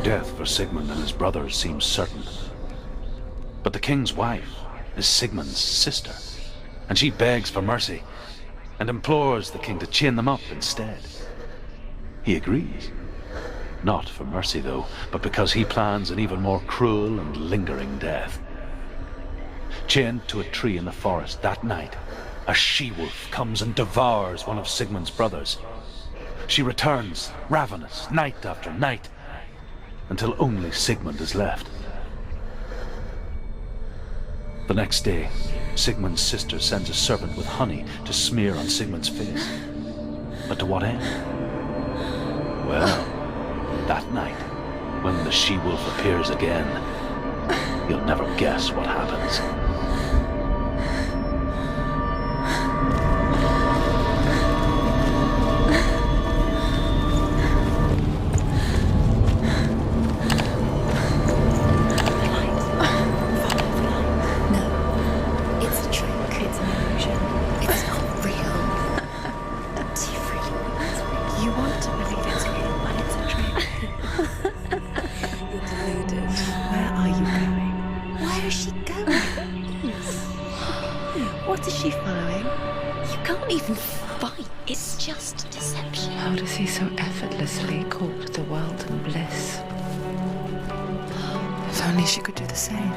Death for Sigmund and his brothers seems certain. But the king's wife is Sigmund's sister, and she begs for mercy and implores the king to chain them up instead. He agrees. Not for mercy, though, but because he plans an even more cruel and lingering death. Chained to a tree in the forest that night, a she-wolf comes and devours one of Sigmund's brothers. She returns, ravenous, night after night, until only Sigmund is left. The next day, Sigmund's sister sends a servant with honey to smear on Sigmund's face. But to what end? Well, that night, when the she-wolf appears again, you'll never guess what happens. She could do the same.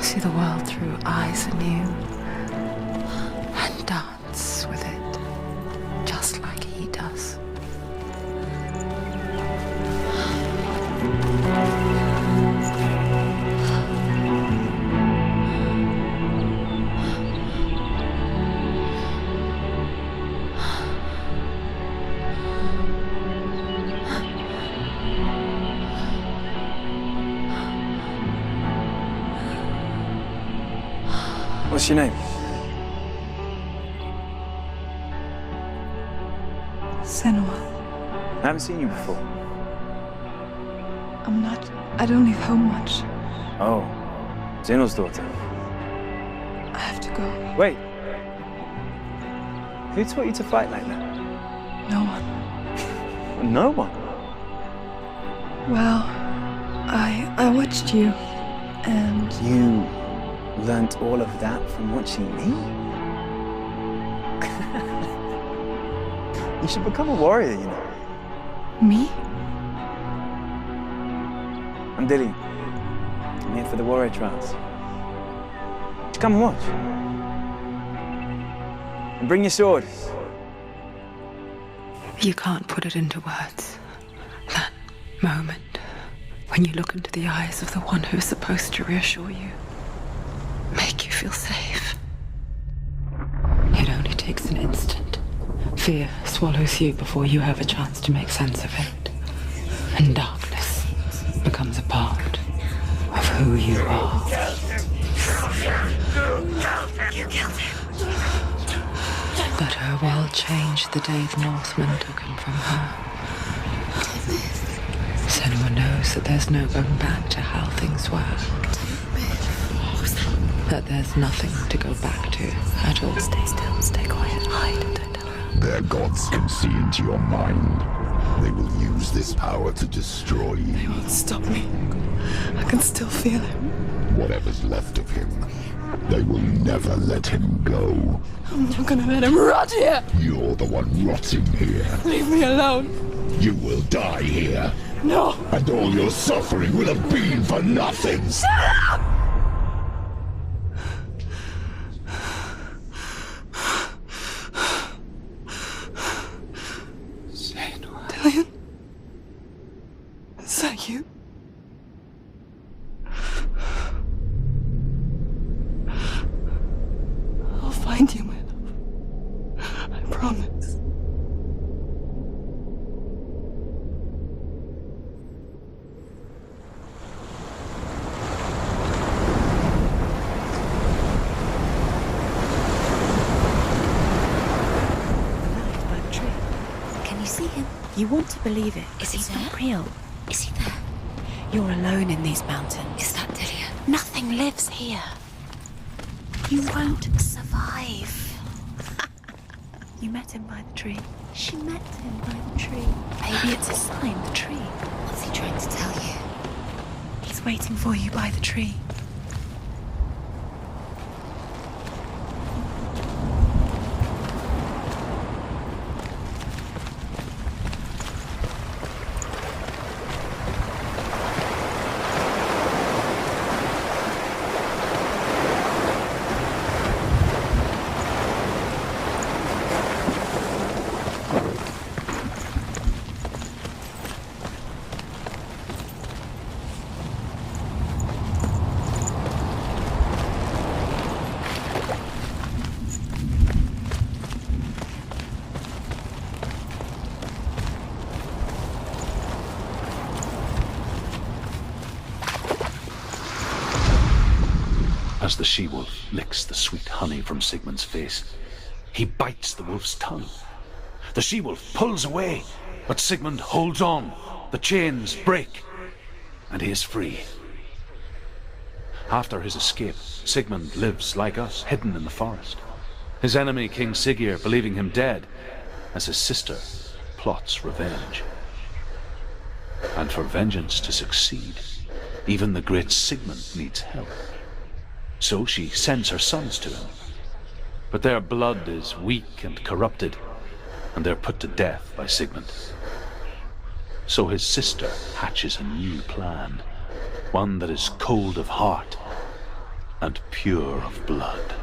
See the world through eyes anew and dance with it just like he does. What's your name? Senua. I haven't seen you before. I don't leave home much. Oh, Zeno's daughter. I have to go. Wait. Who taught you to fight like that? No one. No one? Well, I watched you, and... You learnt all of that from watching me? You should become a warrior, you know. Me? I'm Dillian. I'm here for the warrior trials. Just come and watch. And bring your sword. You can't put it into words. That moment when you look into the eyes of the one who's supposed to reassure you. Make you feel safe. It only takes an instant. Fear swallows you before you have a chance to make sense of it. And darkness becomes a part of who you are. You killed him. But her world changed the day the Northmen took him from her. Senua knows that there's no going back to how things were. That there's nothing to go back to at all. Stay still, stay quiet, hide, don't tell her. Their gods can see into your mind. They will use this power to destroy you. They won't stop me. I can still feel him. Whatever's left of him, they will never let him go. I'm not gonna let him rot here. You're the one rotting here. Leave me alone. You will die here. No. And all your suffering will have been for nothing. Shut up! Dillian? Is that you? I'll find you, my love. I promise. You want to believe it. Is he there? Not real. Is he there? You're alone in these mountains. Is that Dillian? Nothing lives here. You won't survive. You met him by the tree. She met him by the tree. Maybe it's a sign, the tree. What's he trying to tell you? He's waiting for you by the tree. As the she-wolf licks the sweet honey from Sigmund's face, he bites the wolf's tongue. The she-wolf pulls away, but Sigmund holds on. The chains break, and he is free. After his escape, Sigmund lives like us, hidden in the forest. His enemy, King Siggeir, believing him dead, as his sister plots revenge. And for vengeance to succeed, even the great Sigmund needs help. So she sends her sons to him. But their blood is weak and corrupted, and they're put to death by Sigmund. So his sister hatches a new plan, one that is cold of heart and pure of blood.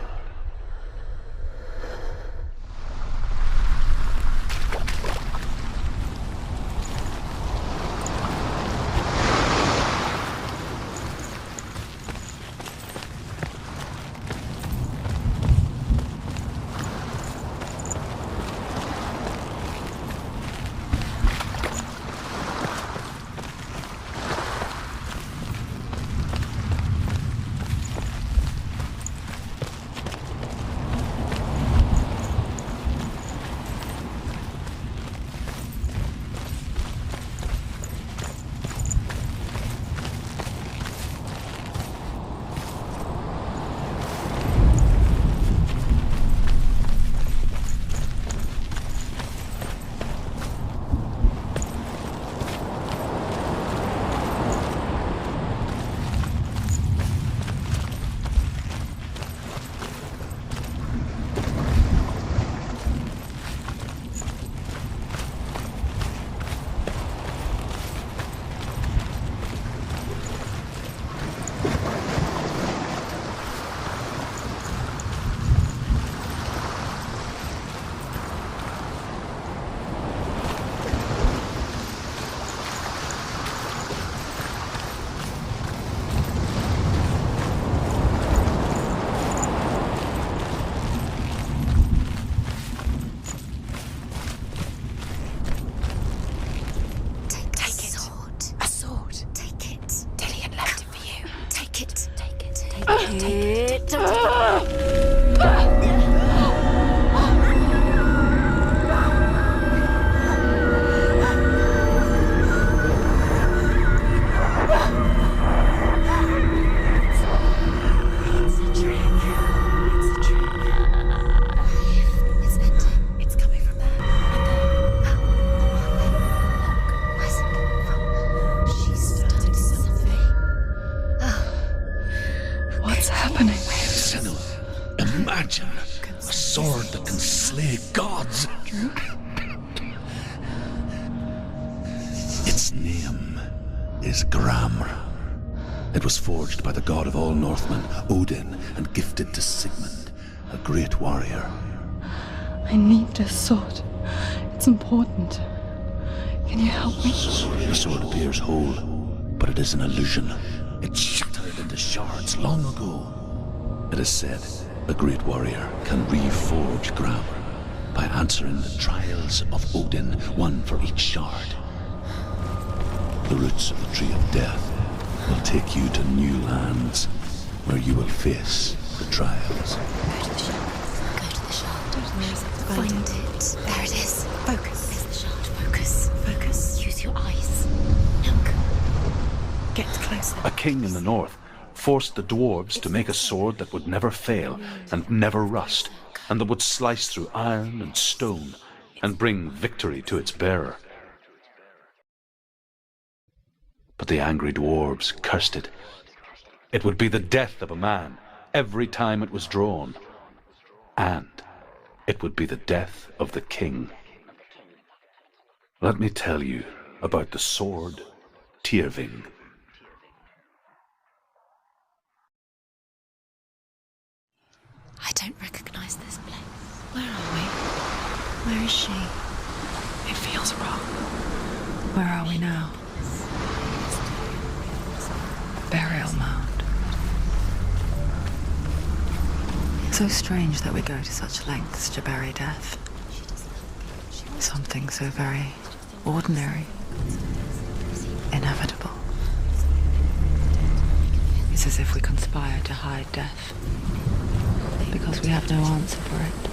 It was forged by the god of all Northmen, Odin, and gifted to Sigmund, a great warrior. I need this sword. It's important. Can you help me? The sword appears whole, but it is an illusion. It shattered into shards long ago. It is said a great warrior can reforge Grammar by answering the trials of Odin, one for each shard. The roots of the Tree of Death will take you to new lands where you will face the trials. Go to the shard. Go to the shard. Find it. There it is. Focus. There's the shard. Focus. Focus. Use your eyes. Look. Get closer. A king in the north forced the dwarves to make a sword that would never fail and never rust, and that would slice through iron and stone and bring victory to its bearer. But the angry dwarves cursed it. It would be the death of a man every time it was drawn. And it would be the death of the king. Let me tell you about the sword Tyrving. I don't recognize this place. Where are we? Where is she? It feels wrong. Where are we now? Burial mound. So strange that we go to such lengths to bury death. Something so very ordinary, inevitable. It's as if we conspire to hide death, because we have no answer for it.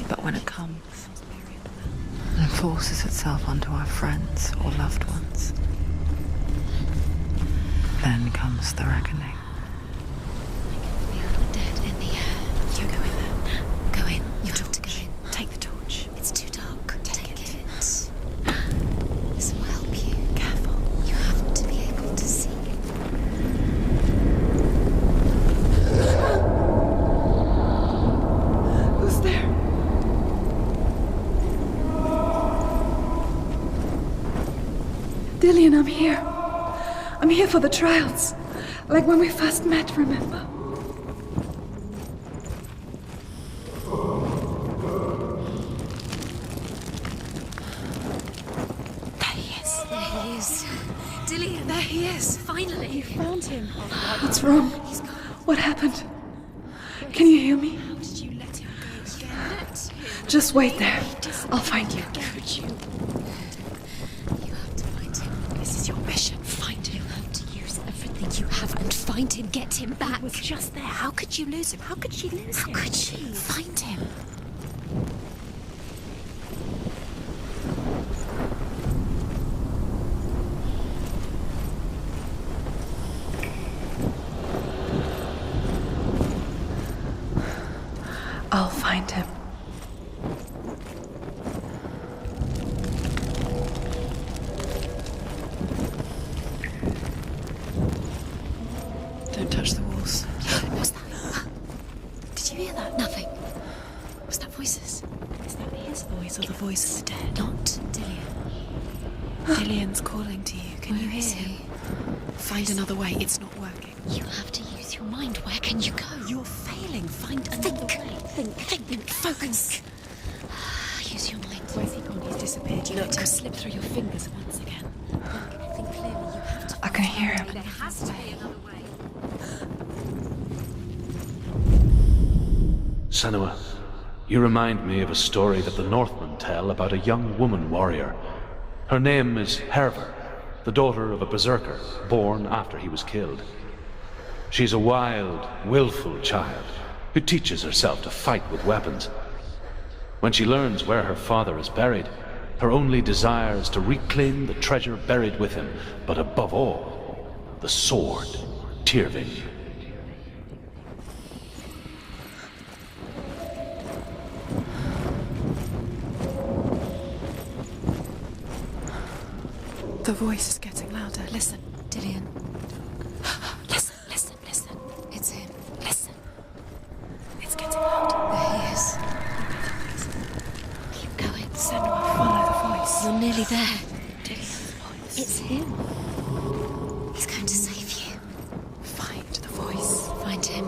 But when it comes and forces itself onto our friends or loved ones, then comes the reckoning. Dead in the air. You go in there. Go in. You have to go in. Take the torch. It's too dark. Take it. This will help you. Careful. You have to be able to see. Who's there? Dillian, I'm here. I'm here for the trials. Like when we first met, remember? There he is. There he is. Dillian, there he is. Finally. You found him. What's wrong? What happened? Can you hear me? How did you let him go again? Just wait there. I'll find you. Could you? You have to find him. This is your mission. Find him. You have to use everything you have and find him. Get him back. He was just there. How could you lose him? How could she lose him? How could she? Find him. I'll find him. Don't touch the walls. What's that? Did you hear that? Nothing. Was that voices? Is that his voice or the voice of the dead? Not Dillian. Dillian's calling to you. Can you Where is hear him? he? Find another way. It's not working. You have to use your mind. Where can you go? You're failing. Find another way. Think. Focus. Use your mind. Where's he gone? He's disappeared. You let him slip through your fingers once again. Think clearly. You have to. I can hear him. There has to be another way. Senua, you remind me of a story that the Northmen tell about a young woman warrior. Her name is Hervor, the daughter of a berserker born after he was killed. She's a wild, willful child who teaches herself to fight with weapons. When she learns where her father is buried, her only desire is to reclaim the treasure buried with him, but above all, the sword, Tyrving. The voice is getting louder. Listen. Dillian. Listen. It's him. Listen. It's getting louder. There he is. Keep going. Senua, follow the voice. You're nearly there. Dillian's voice. It's him. He's going to save you. Find the voice. Find him.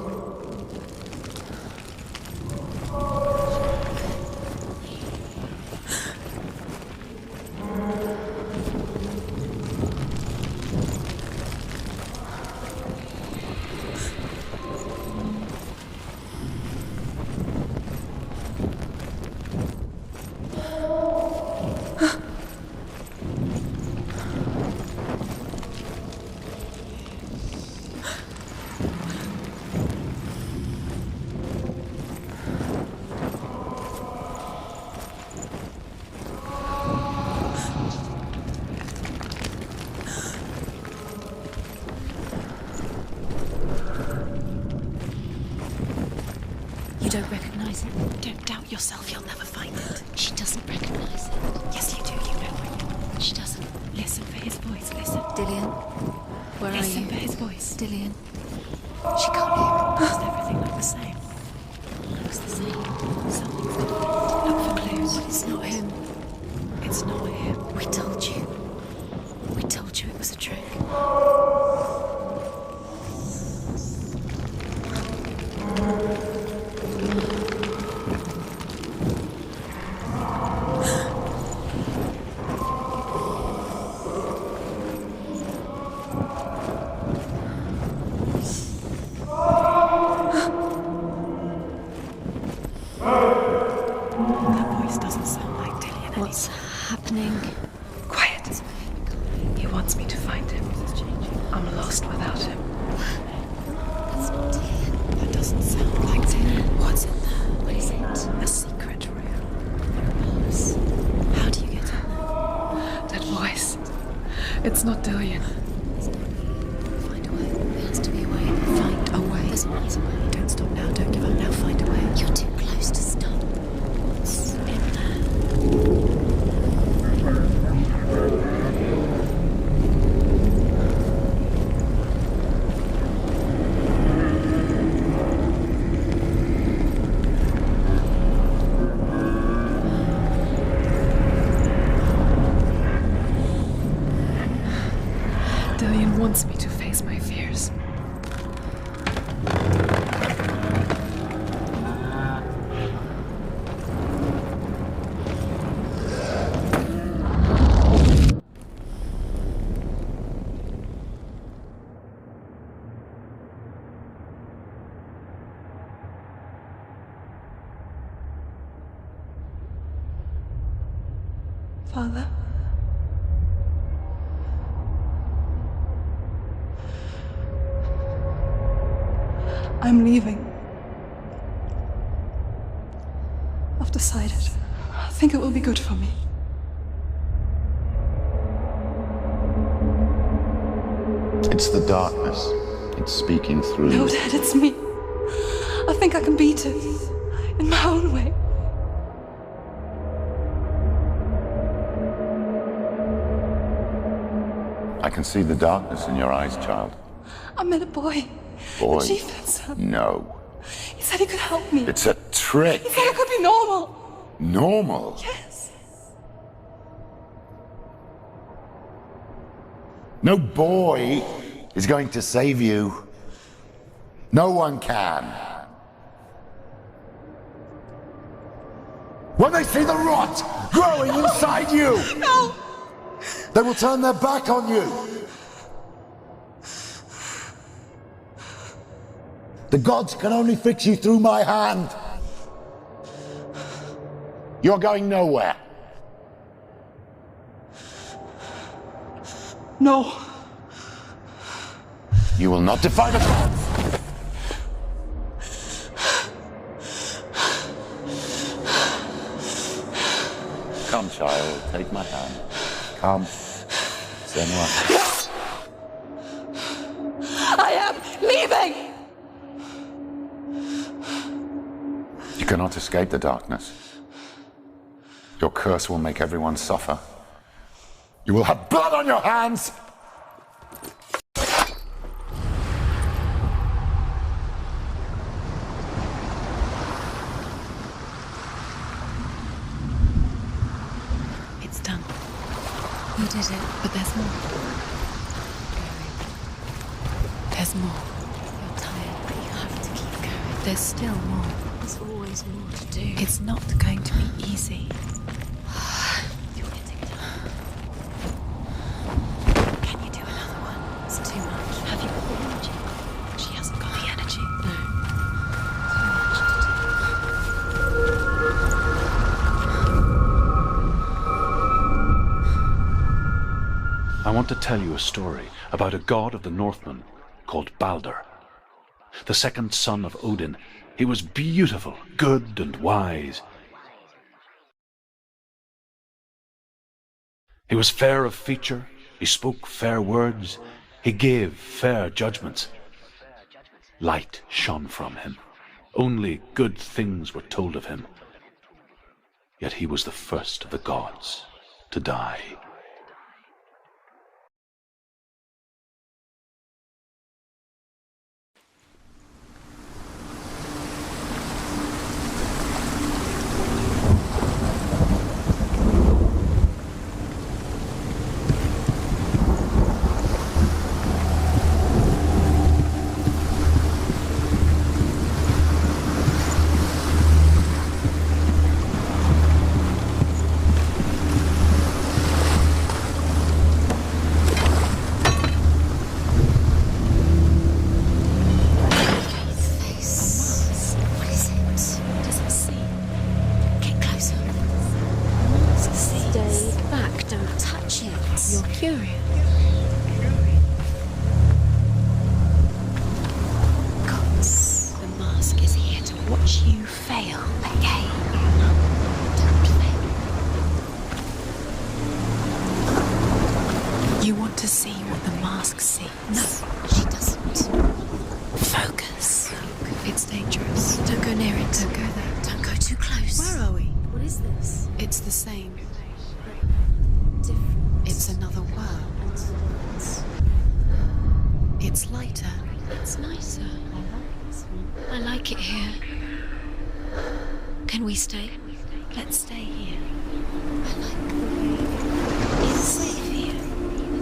You don't recognize it. Don't doubt yourself. You'll never find it. She doesn't recognize it. Yes, you do. You know it. She doesn't. Listen for his Dillian, where are Listen you? for his voice. Dillian. She can't hear. Does everything look the same? Looks the same. Something's different. Look for clues. It's not him. It's not him. We told you. We told you it was a trick. That voice doesn't sound like Dillian. What's happening? Quiet. He wants me to find him. I'm lost without him. That's not Dillian. That doesn't sound like Dillian. What's in there? What is it? A secret room. Norse. How do you get in there? That voice. It's not Dillian. Find a way. There has to be a way. Find a way. There's always a way. Don't stop now. Don't give up now. Find a way. You're too close to stop. What's in there? Dillian wants me to face my fears. Father? I'm leaving. I've decided. I think it will be good for me. It's the darkness. It's speaking through No, you. Dad, it's me. I think I can beat it. In my own way. I can see the darkness in your eyes, child. I met a boy. Boy. The chieftain's son. No. He said he could help me. It's a trick. He said I could be normal. Normal. Yes. No boy is going to save you. No one can. When they see the rot growing inside you, No! they will turn their back on you. The gods can only fix you through my hand. You're going nowhere. No. You will not defy the gods. Come, child, take my hand. Come. Senua. I am leaving! You cannot escape the darkness. Your curse will make everyone suffer. You will have blood on your hands! It's done. You did it. But there's more. There's more. You're tired, but you have to keep going. There's still more. There's always more to do. It's not going to be easy. You're getting done. Can you do another one? It's too much. Have you got the energy? She hasn't got the energy. No. Too much to do. I want to tell you a story about a god of the Northmen called Balder. The second son of Odin, he was beautiful, good, and wise. He was fair of feature, he spoke fair words, he gave fair judgments. Light shone from him. Only good things were told of him. Yet he was the first of the gods to die. this? You're curious. Gods. The mask is here to watch you fail again. Don't fail. You want to see what the mask sees. No, she doesn't. Focus. It's dangerous. Don't go near it. Don't go there. Don't go too close. Where are we? What is this? It's the same. Different. It's another world. It's lighter. It's nicer. I like it here. Can we stay? Let's stay here. I like the way It's safe here.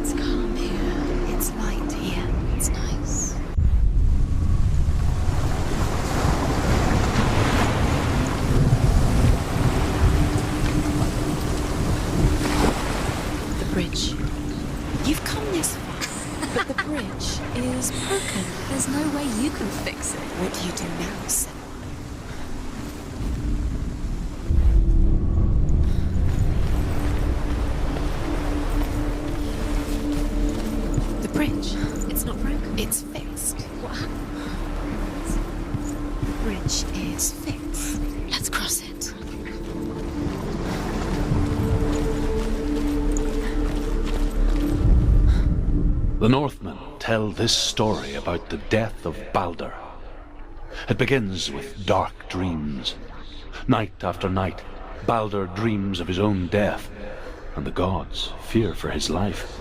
it's calm here. It's light here. It's nice. The bridge. You've come this far, but the bridge is broken. There's no way you can fix it. What do you do now, Senua? The bridge. It's not broken. It's fixed. What happened? The bridge is fixed. Let's cross it. The Northmen tell this story about the death of Baldur. It begins with dark dreams. Night after night, Baldur dreams of his own death, and the gods fear for his life.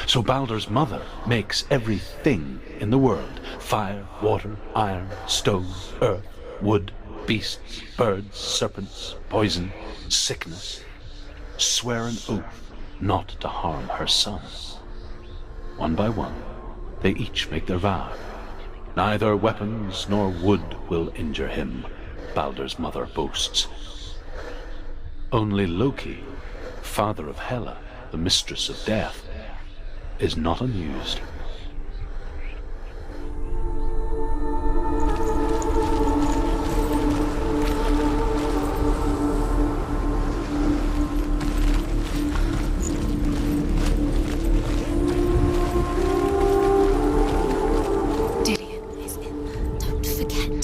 So Baldur's mother makes everything in the world: fire, water, iron, stone, earth, wood, beasts, birds, serpents, poison, sickness, swear an oath not to harm her son. One by one, they each make their vow. Neither weapons nor wood will injure him, Baldur's mother boasts. Only Loki, father of Hela, the mistress of death, is not amused.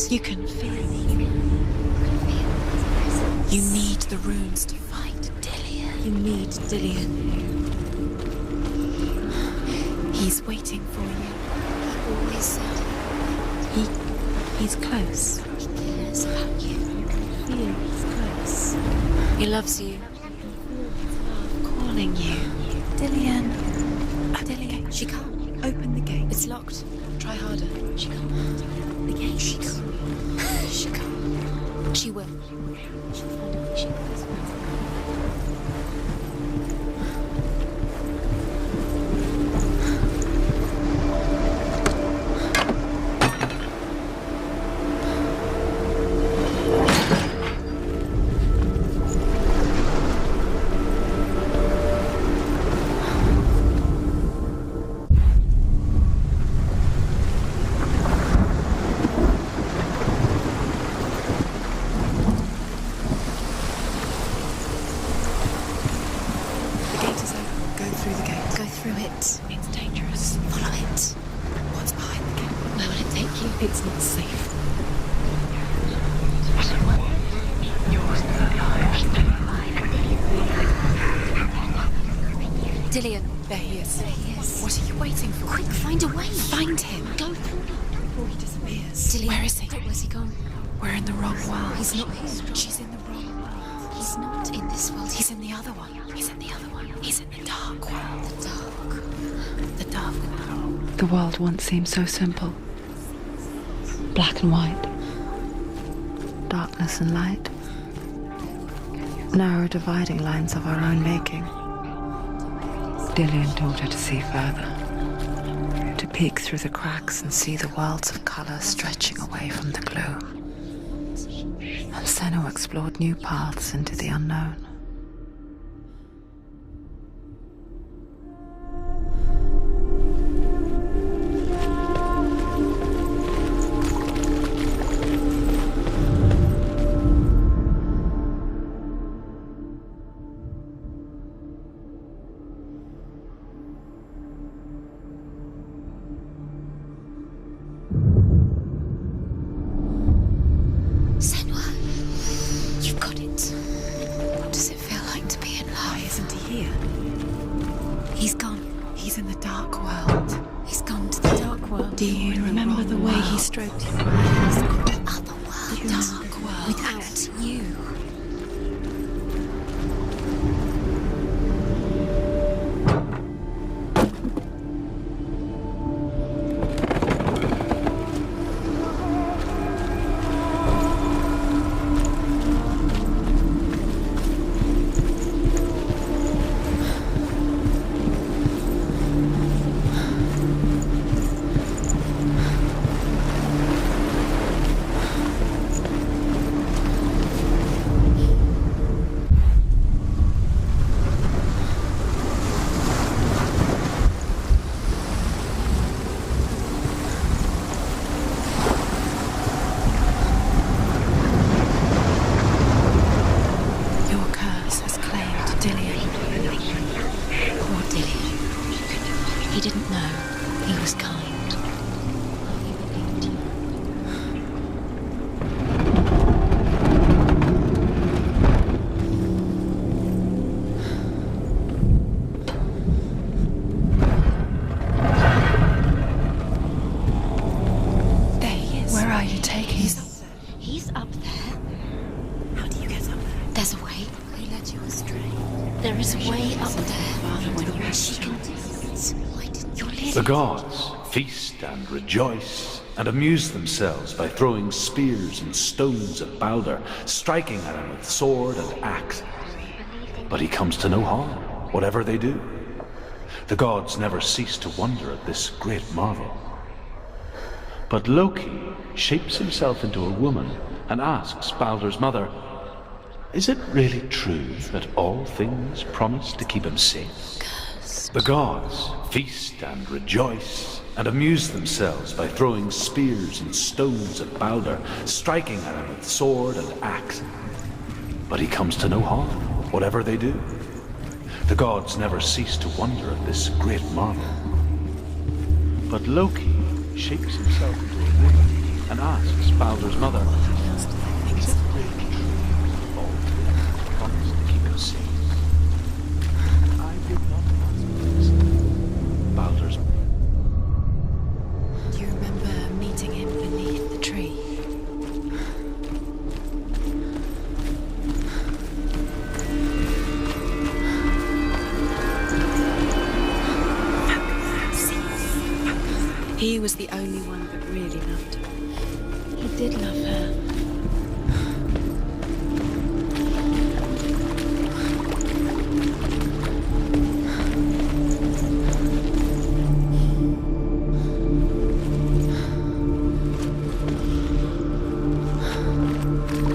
You can feel it. You need the runes to fight Dillion. You need Dillion. He's waiting for you. He always said He's close. he cares about you. You can feel he's close. He loves you. Calling you. Dillion. Dillion. She can't. Open the gate. It's locked. Try harder. She can't. The gate. She can't. She can't. She will. She'll find a way. She knows. It's dangerous. Follow it. What's behind the gate? Where will it take you? It's not safe. Dillion. There he is. There he is. What are you waiting for? Quick, find a way. Find him. Go through. Before he disappears. Dillion. Where is he? Where's he gone? We're in the wrong world. He's not here. She's in the wrong world. He's not in this world. He's in the other one. He's in the other one. He's in the dark world. the dark. The dark world. The world once seemed so simple. Black and white. Darkness and light. Narrow dividing lines of our own making. Dillion taught her to see further. To peek through the cracks and see the worlds of color stretching away from the gloom. And Senua explored new paths into the unknown. Isn't he here? He's gone. He's in the dark world. He's gone to the dark world. Do you remember the way he stroked your It's eyes? called otherworld. Dark world. Without you. Your curse has claimed Dillion. Poor Dillion. He didn't know. He was kind. He believed you. There he is. Where are you taking him? He's up there. How do you get up there? There's a way. He led you astray. There is a way up there. When She can do it. Why didn't you listen? The gods feast and rejoice and amuse themselves by throwing spears and stones at Balder, striking at him with sword and axe. But he comes to no harm, whatever they do. The gods never cease to wonder at this great marvel. But Loki shapes himself into a woman and asks Balder's mother, "Is it really true that all things promise to keep him safe?" The gods feast and rejoice and amuse themselves by throwing spears and stones at Balder, striking at him with sword and axe. But he comes to no harm, whatever they do. The gods never cease to wonder at this great marvel. But Loki shapes himself into a woman and asks Balder's mother, "Is it really true that all things promise to keep him safe?" I did not ask this. Balder's Do you remember meeting him beneath the tree? He was the only one that really loved her. He did love her.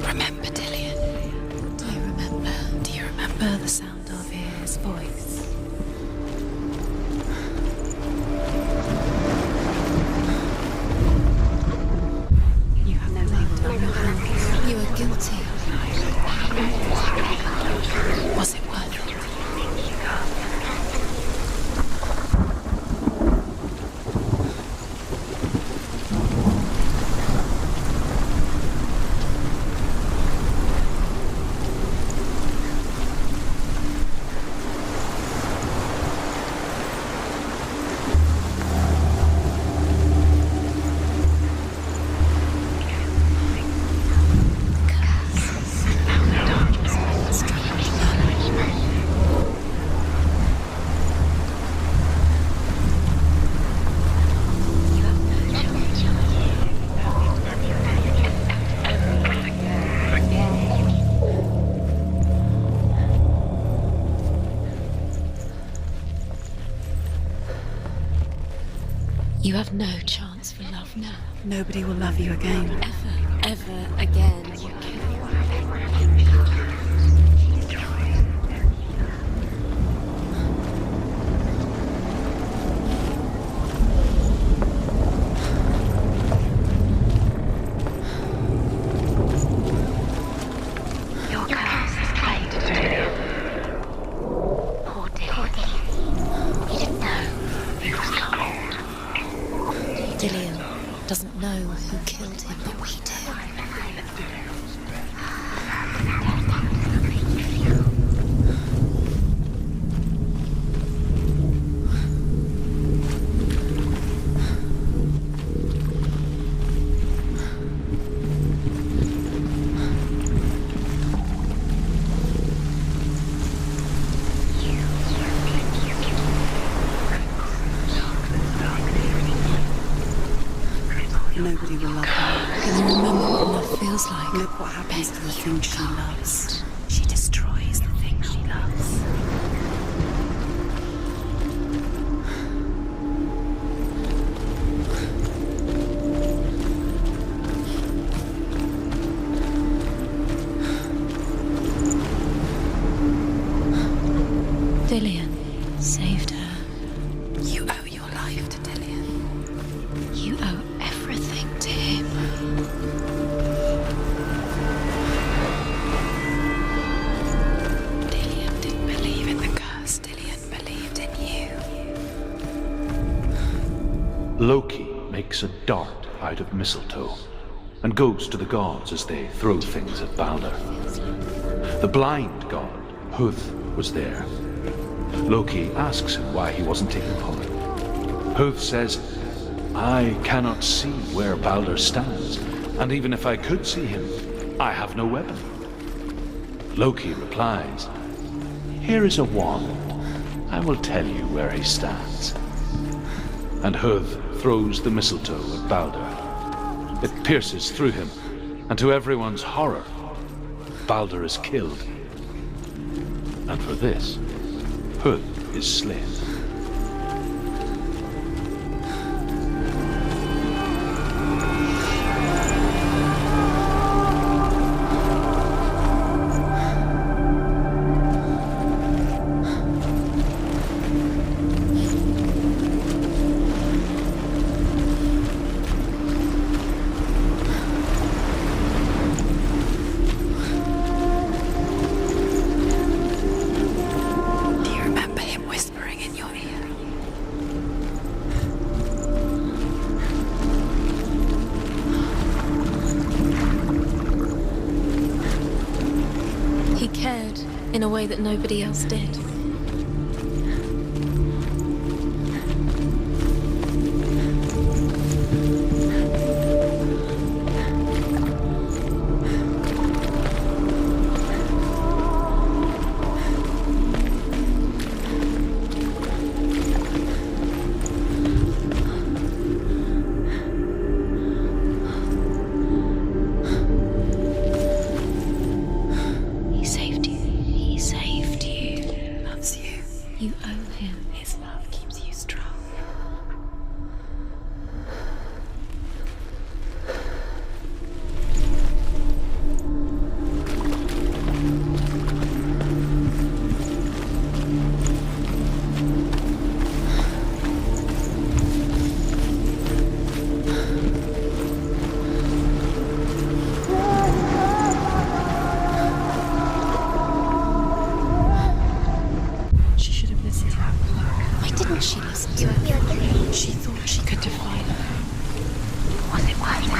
Remember Dillion? Do you remember? Do you remember the sound of his voice? You have no blood on your hands. You are guilty. Was it worth it? You have no chance for love now. Nobody will love you again. Ever again. Your curse is claimed to Dillion. Poor Dillion. He didn't know he was cold. Dillion doesn't know who killed him, but we do. nobody will love her. Can you remember what love feels like? Look what happens to the things she loves. She destroys the things she loves. Dillian saved her. You owe your life to Dillian. You owe everything to him. Dillian didn't believe in the curse. Dillian believed in you. Loki makes a dart out of mistletoe and goes to the gods as they throw things at Balder. The blind god, Huth, was there. Loki asks him why he wasn't taking part. Huth says, I cannot see where Balder stands, and even if I could see him, I have no weapon. Loki replies, here is a wand. I will tell you where he stands. And Huth throws the mistletoe at Balder. It pierces through him, and to everyone's horror, Balder is killed. And for this, Huth is slain. In a way that nobody else did. You owe him. His love keeps you strong. She listened to her. She thought she could defy her. Was it worth it?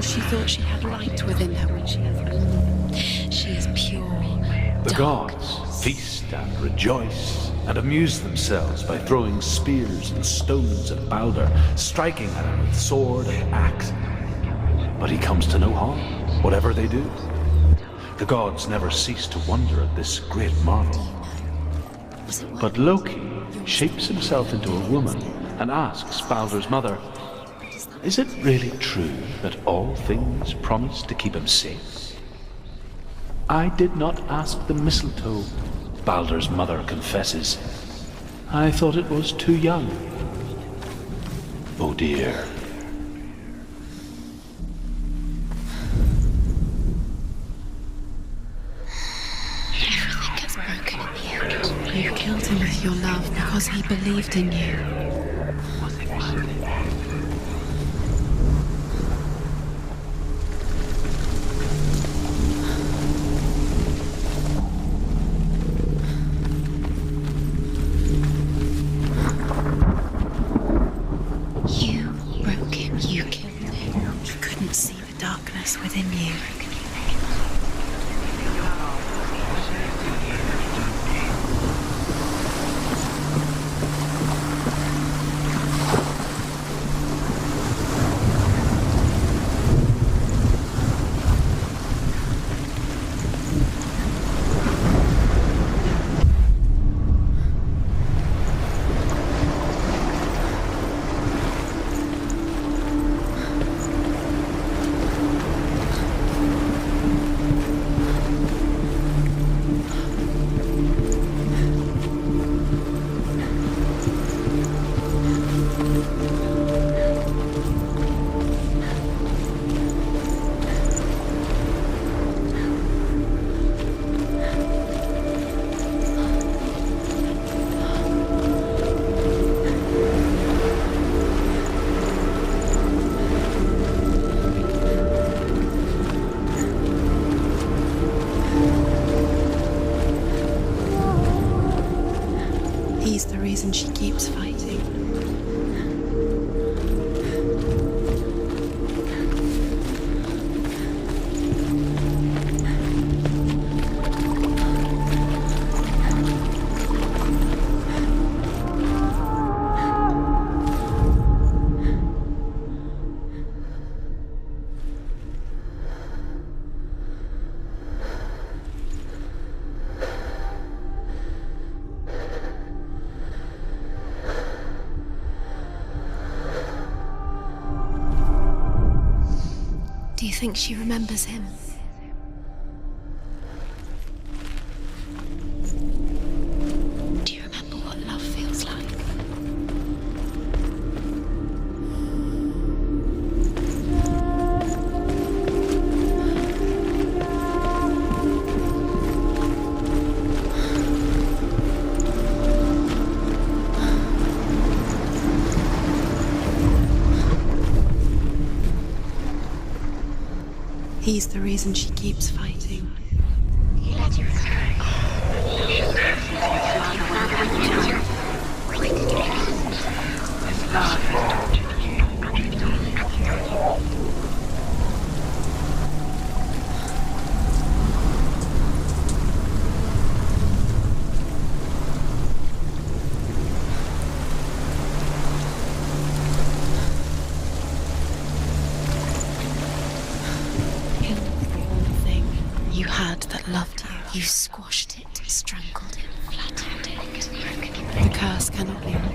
She thought she had light within her when she has. She is pure. The gods feast and rejoice and amuse themselves by throwing spears and stones at Balder, striking at him with sword and axe. But he comes to no harm, whatever they do. The gods never cease to wonder at this great marvel. But Loki shapes himself into a woman and asks Balder's mother, is it really true that all things promise to keep him safe? I did not ask the mistletoe, Balder's mother confesses. I thought it was too young. Oh dear. Everything gets broken in the end. You killed him with your love because he believed in you. Within you. keeps fighting. Do you think she remembers him? Do you remember what love feels like? He's the reason she keeps fighting. He led you astray. His love has tortured you. You had that loved you. You squashed it, strangled it, flattened it. The curse cannot be removed.